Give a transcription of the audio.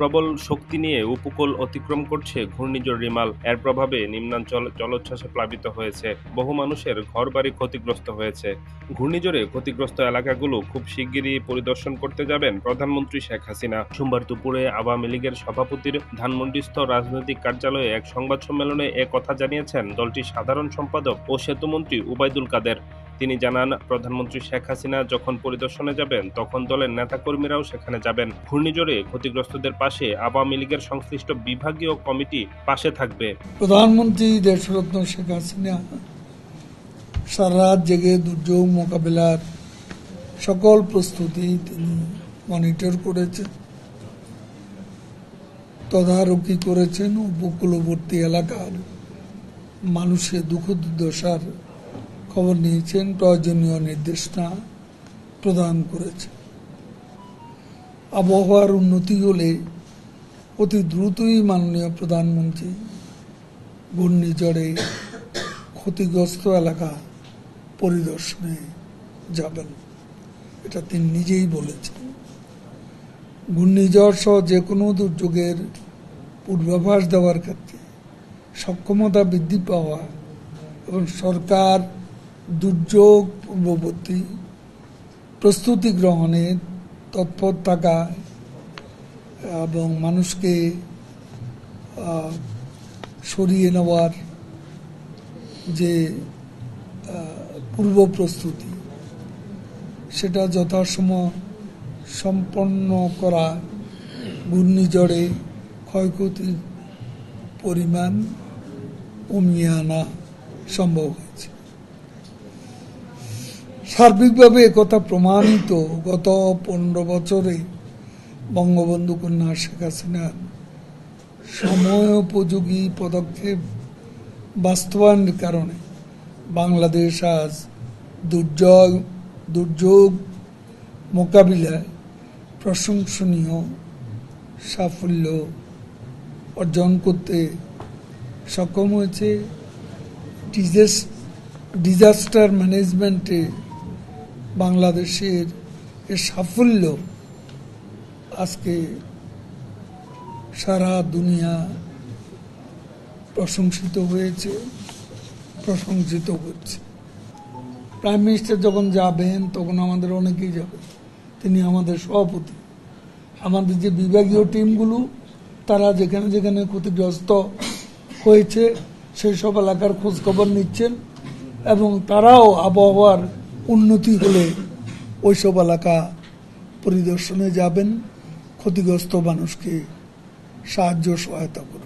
প্রবল শক্তি নিয়ে উপকূল অতিক্রম করছে ঘূর্ণিঝড় রিমাল। এর প্রভাবে নিম্নাঞ্চল জলোচ্ছ্বাসে প্লাবিত হয়েছে, বহু মানুষের ঘরবাড়ি ক্ষতিগ্রস্ত হয়েছে। ঘূর্ণিঝড়ে ক্ষতিগ্রস্ত এলাকাগুলো খুব শিগগিরই পরিদর্শন করতে যাবেন প্রধানমন্ত্রী শেখ হাসিনা। সোমবার দুপুরে আওয়ামী লীগের সভাপতির ধানমন্ডিস্থ রাজনৈতিক কার্যালয়ে এক সংবাদ সম্মেলনে এ কথা জানিয়েছেন দলটির সাধারণ সম্পাদক ও সেতুমন্ত্রী উবাইদুল কাদের। তিনি জানান, প্রধানমন্ত্রী শেখ হাসিনা যখন পরিদর্শনে যাবেন তখন দলের নেতাকর্মীরাও সেখানে যাবেন। ঘূর্ণিঝড়ে ক্ষতিগ্রস্তদের পাশে আওয়ামী লীগের সংশ্লিষ্ট বিভাগীয় কমিটি পাশে থাকবে। প্রধানমন্ত্রী দেশরত্ন শেখ হাসিনা সারা রাত জেগে দুর্যোগ মোকাবিলার সকল প্রস্তুতি তিনি মনিটর করেছেন, তদারকি করেছেন, উপকূলবর্তী এলাকার মানুষের দুঃখ দুর্দশার খবর নিয়েছেন, প্রয়োজনীয় নির্দেশনা প্রদান করেছেন। আবহাওয়ার উন্নতি হলে অতি দ্রুতই মাননীয় প্রধানমন্ত্রী ঘূর্ণিঝড়ে ক্ষতিগ্রস্ত এলাকা পরিদর্শনে যাবেন, এটা তিনি নিজেই বলেছেন। ঘূর্ণিঝড় সহ যে কোনো দুর্যোগের পূর্বাভাস দেওয়ার ক্ষেত্রে সক্ষমতা বৃদ্ধি পাওয়া এবং সরকার দুর্যোগ পূর্ববর্তী প্রস্তুতি গ্রহণে তৎপর থাকা এবং মানুষকে সরিয়ে নেওয়ার যে পূর্ব প্রস্তুতি সেটা যথাসময় সম্পন্ন করা, ঘূর্ণিঝড়ে ক্ষয়ক্ষতির পরিমাণ কমিয়ে আনা সম্ভব হয়েছে। সার্বিকভাবে একথা প্রমাণিত গত 15 বছরে বঙ্গবন্ধু কন্যা শেখ হাসিনার সময়োপযোগী পদক্ষেপ বাস্তবায়নের কারণে বাংলাদেশ আজ দুর্যোগ মোকাবিলায় প্রশংসনীয় সাফল্য অর্জন করতে সক্ষম হয়েছে। ডিজাস্টার ম্যানেজমেন্টে বাংলাদেশের এ সাফল্য আজকে সারা দুনিয়া প্রশংসিত হয়েছে, প্রশংসিত হচ্ছে। প্রাইম মিনিস্টার যখন যাবেন তখন আমাদের অনেকেই যাবে, তিনি আমাদের সভাপতি। আমাদের যে বিভাগীয় টিমগুলো তারা যেখানে যেখানে ক্ষতিগ্রস্ত হয়েছে সেই সব এলাকার খোঁজখবর নিচ্ছেন এবং তারাও আবহাওয়ার উন্নতি হলে ওইসব এলাকা পরিদর্শনে যাবেন, ক্ষতিগ্রস্ত মানুষকে সাহায্য সহায়তা করবেন।